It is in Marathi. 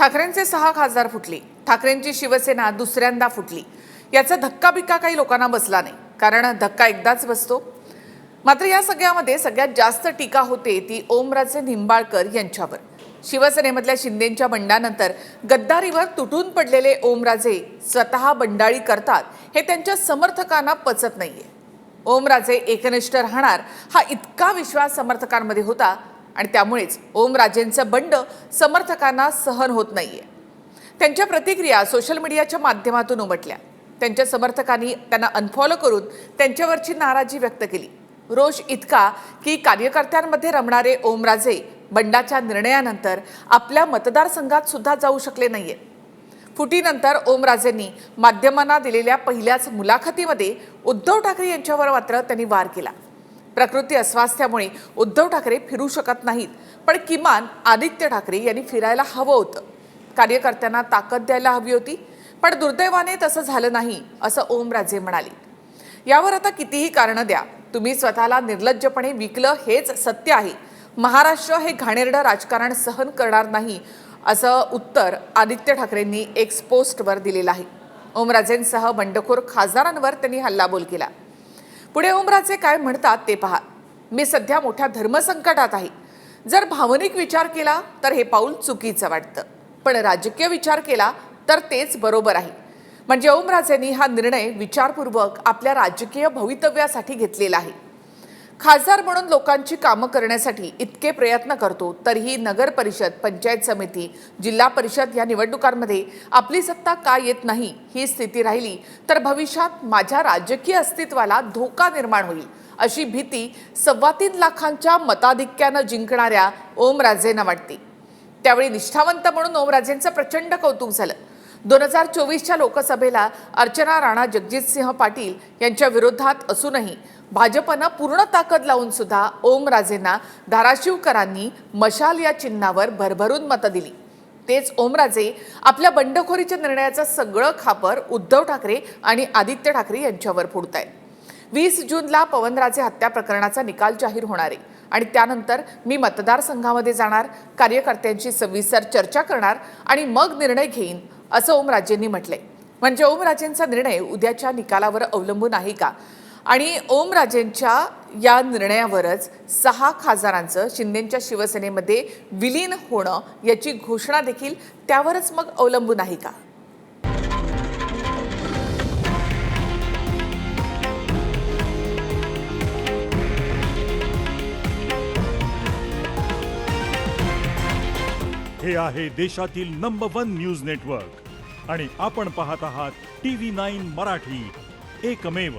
ठाकरेंचे 6 खासदार फुटले. ठाकरेंची शिवसेना दुसऱ्यांदा फुटली. याचा धक्का काही लोकांना बसला नाही, कारण धक्का एकदाच बसतो. मात्र या सगळ्यामध्ये सगळ्यात जास्त टीका होते ती ओमराजे निंबाळकर यांच्यावर. शिवसेनेमधल्या शिंदेंच्या बंडानंतर गद्दारीवर तुटून पडलेले ओमराजे स्वतः बंडाळी करतात हे त्यांच्या समर्थकांना पचत नाहीये. ओमराजे एकनिष्ठ राहणार हा इतका विश्वास समर्थकांमध्ये होता आणि त्यामुळेच ओमराजेंचं बंड समर्थकांना सहन होत नाहीये. त्यांच्या प्रतिक्रिया सोशल मीडियाच्या माध्यमातून उमटल्या. त्यांच्या समर्थकांनी त्यांना अनफॉलो करून त्यांच्यावरची नाराजी व्यक्त केली. रोष इतका की कार्यकर्त्यांमध्ये रमणारे ओमराजे बंडाच्या निर्णयानंतर आपल्या मतदारसंघात सुद्धा जाऊ शकले नाहीये. फुटीनंतर ओमराजेंनी माध्यमांना दिलेल्या पहिल्याच मुलाखतीमध्ये उद्धव ठाकरे यांच्यावर मात्र त्यांनी वार केला. प्रकृती अस्वास्थ्यामुळे उद्धव ठाकरे फिरू शकत नाहीत, पण किमान आदित्य ठाकरे यांनी फिरायला हवं होतं. कार्यकर्त्यांना ताकद द्यायला हवी होती, पण दुर्दैवाने तसं झालं नाही, असं ओमराजे म्हणाले. यावर आता कितीही कारणं द्या, तुम्ही स्वतःला निर्लज्जपणे विकलं हेच सत्य आहे. महाराष्ट्र हे घाणेरडं राजकारण सहन करणार नाही, असं उत्तर आदित्य ठाकरेंनी एक्स पोस्टवर दिलेलं आहे. ओमराजेंसह बंडखोर खासदारांवर त्यांनी हल्लाबोल केला. पुढे ओमराजे काय म्हणतात ते पहा. मी सध्या मोठ्या धर्मसंकटात आहे. जर भावनिक विचार केला तर हे पाऊल चुकीचं वाटतं, पण राजकीय विचार केला तर तेच बरोबर आहे. म्हणजे ओमराजेंनी हा निर्णय विचारपूर्वक आपल्या राजकीय भवितव्यासाठी घेतलेला आहे. खासदार म्हणून लोकांची कामं करण्यासाठी इतके प्रयत्न करतो, तरीही नगर परिषद, पंचायत समिती, जिल्हा परिषद या निवडणुकांमध्ये आपली सत्ता का येत नाही ही स्थिती राहिली तर भविष्यात माझ्या राजकीय अस्तित्वाला धोका निर्माण होईल, अशी भीती 3.25 लाखांच्या मताधिक्यानं जिंकणाऱ्या ओमराजेंना वाटते. त्यावेळी निष्ठावंत म्हणून ओमराजेंचं प्रचंड कौतुक झालं. 2024च्या लोकसभेला अर्चना राणा, जगजितसिंह पाटील यांच्या विरोधात असूनही भाजपनं पूर्ण ताकद लावून सुद्धा ओमराजेंना धाराशिवकरांनी मशाल या चिन्हावर भरभरून मतं दिली. तेच ओमराजे आपल्या बंडखोरीच्या निर्णयाचं सगळं खापर उद्धव ठाकरे आणि आदित्य ठाकरे यांच्यावर फोडतायत. 20 जूनला पवनराजे हत्या प्रकरणाचा निकाल जाहीर होणार आहे आणि त्यानंतर मी मतदारसंघामध्ये जाणार, कार्यकर्त्यांशी सविस्तर चर्चा करणार आणि मग निर्णय घेईन, असं ओमराजेंनी म्हटलंय. म्हणजे ओमराजेंचा निर्णय उद्याच्या निकालावर अवलंबून आहे का? आणि ओमराजेंच्या या निर्णयावरच 6 खासदारांचं शिंदेंच्या शिवसेनेमध्ये विलीन होणं याची घोषणा देखील त्यावरच मग अवलंबून आहे का? हे आहे देशातील नंबर 1 न्यूज नेटवर्क आणि आपण पाहत आहात TV9 मराठी, एकमेव.